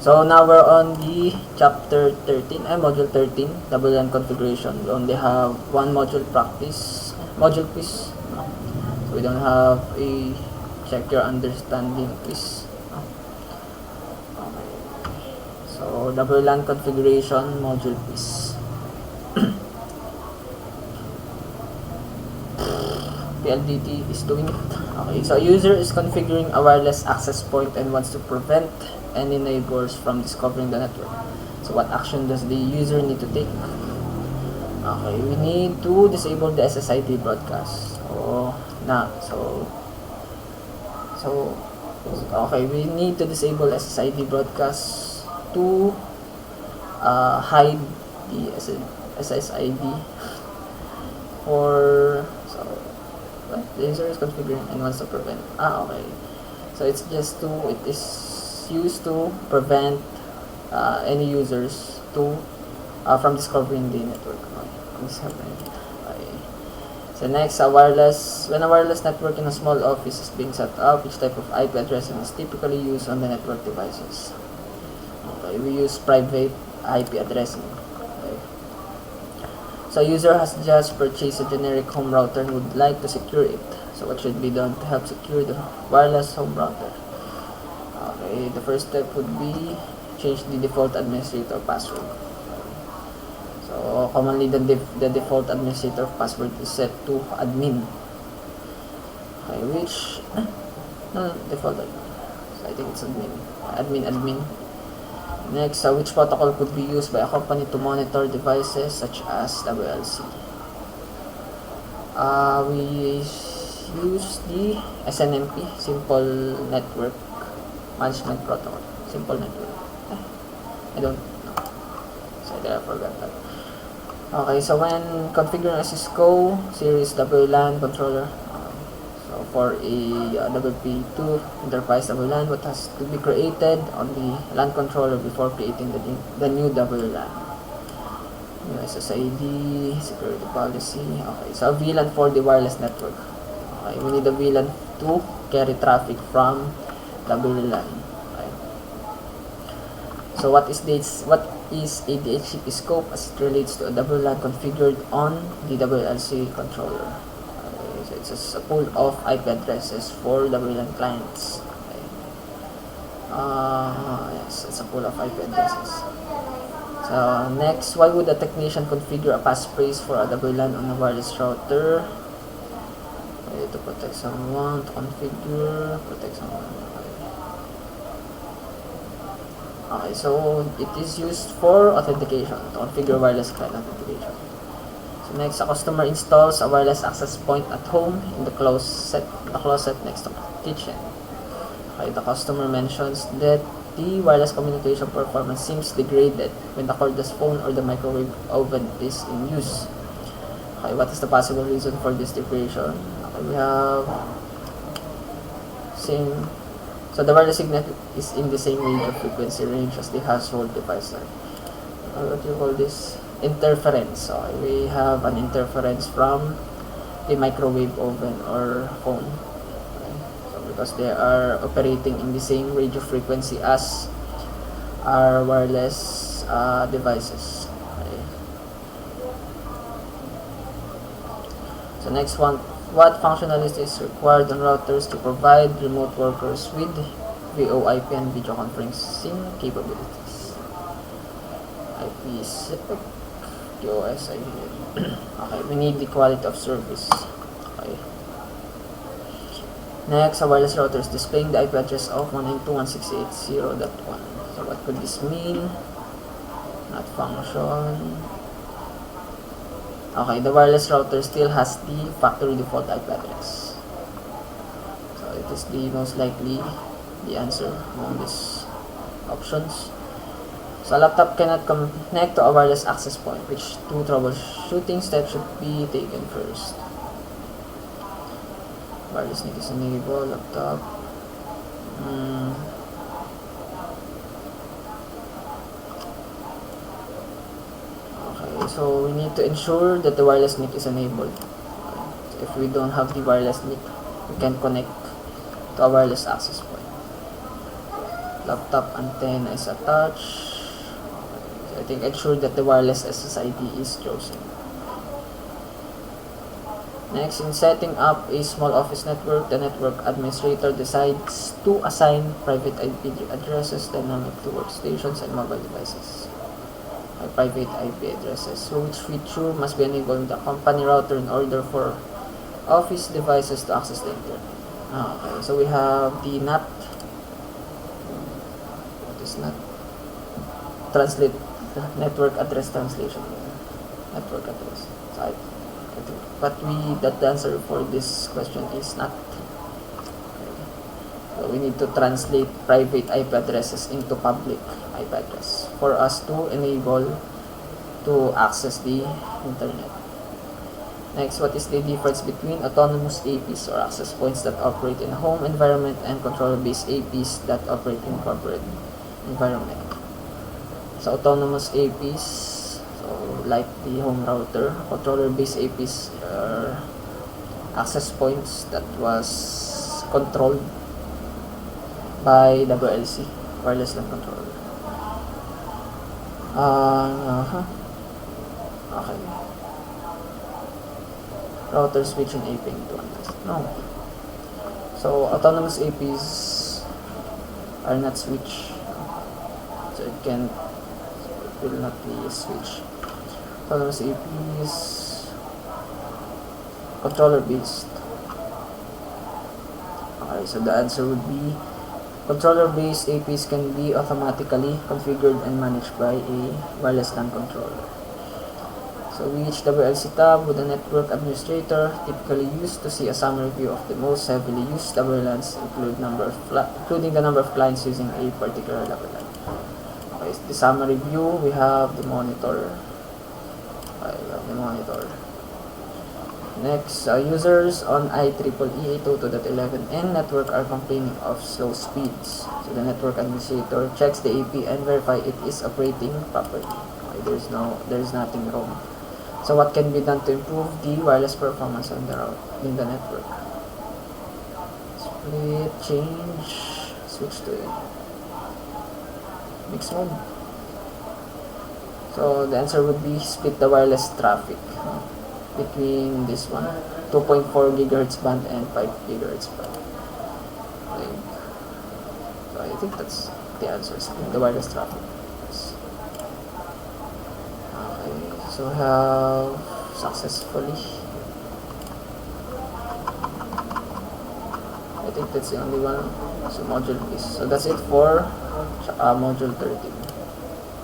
So now we're on the chapter 13, module 13, WLAN configuration. We only have one module quiz. No? So we don't have a check your understanding quiz. No? Okay. So WLAN configuration module quiz. PLDT is doing it. Okay, so a user is configuring a wireless access point and wants to prevent any neighbors from discovering the network. So what action does the user need to take? Okay, we need to disable the SSID broadcast. Okay, we need to disable SSID broadcast to hide the SSID for the user is configuring and wants to prevent. Okay. So it is used to prevent any users from discovering the network. Okay. So next, when a wireless network in a small office is being set up, which type of IP addressing is typically used on the network devices? Okay, we use private IP addressing. Okay. So a user has just purchased a generic home router and would like to secure it. So what should be done to help secure the wireless home router? Okay, the first step would be change the default administrator password. So commonly the default administrator password is set to admin. Okay, default admin. So I think it's admin. Next, which protocol could be used by a company to monitor devices such as WLC? We use the SNMP, Simple Network Management Protocol. Simple Network. I don't know. So I forgot that. Okay, so when configuring a Cisco series WLAN controller, so for a WP2 enterprise WLAN, what has to be created on the LAN controller before creating the new WLAN? New SSID, security policy. Okay, so a VLAN for the wireless network. Okay, we need a VLAN to carry traffic from WLAN. Okay. So what is a DHCP scope as it relates to a WLAN configured on the WLC controller? Okay, so it's just a pool of IP addresses for WLAN clients. Okay. Yes, it's a pool of IP addresses. So next, why would a technician configure a passphrase for a WLAN on a wireless router? Okay, to protect someone, to protect someone. Okay, so it is used for authentication, to configure wireless client authentication. So next, a customer installs a wireless access point at home in the closet next to the kitchen. Okay, the customer mentions that the wireless communication performance seems degraded when the cordless phone or the microwave oven is in use. Okay, what is the possible reason for this degradation? Okay, we have so the wireless signal is in the same range of frequency range as the household device. What do you call this? Interference. So we have an interference from the microwave oven or phone. Because they are operating in the same range of frequency as our wireless devices. Okay. So next one, what functionality is required on routers to provide remote workers with VoIP and video conferencing capabilities? IPsec, QoS, okay, we need the quality of service. Okay. Next, a wireless router is displaying the IP address of 192.168.0.1. So what could this mean? Not function. Okay, the wireless router still has the factory default IP address. So it is the most likely the answer among these options. So a laptop cannot connect to a wireless access point. Which two troubleshooting steps should be taken first? Wireless NIC is enabled, laptop. Okay, so we need to ensure that the wireless NIC is enabled. So if we don't have the wireless NIC, we can connect to a wireless access point. laptop antenna is attached. So I think ensure that the wireless SSID is chosen. Next, in setting up a small office network, the network administrator decides to assign private IP addresses dynamic to workstations and mobile devices. Private IP addresses, so which feature must be enabled in the company router in order for office devices to access the internet. Okay, so we have the NAT. What is NAT? Translate network address translation. Network address. So I think, but the answer for this question is not. Okay. So we need to translate private IP addresses into public IP address for us to enable to access the internet. Next, what is the difference between autonomous APs or access points that operate in a home environment and controller-based APs that operate in corporate environment? So autonomous APs, so like the home router, controller-based APs are access points that was controlled by WLC, wireless LAN controller. Okay. Router switch and AP into no. So autonomous APs are not switch. So it will not be a switch. Autonomous APs controller based. Okay, so the answer would be controller based APs can be automatically configured and managed by a wireless LAN controller. So we reach WLC tab with the network administrator, typically used to see a summary view of the most heavily used WLANs, including the number of clients using a particular WLAN. Okay, the summary view, we have the monitor. Next, users on IEEE 802.11n network are complaining of slow speeds. So the network administrator checks the AP and verify it is operating properly. Okay, there is nothing wrong. So what can be done to improve the wireless performance on in the network? Split, change, switch to mixed mode. So the answer would be split the wireless traffic between this one, 2.4 GHz band and 5 GHz band. So I think that's the answer, split the wireless traffic. So have successfully, I think that's the only one. So module is, so that's it for module 13.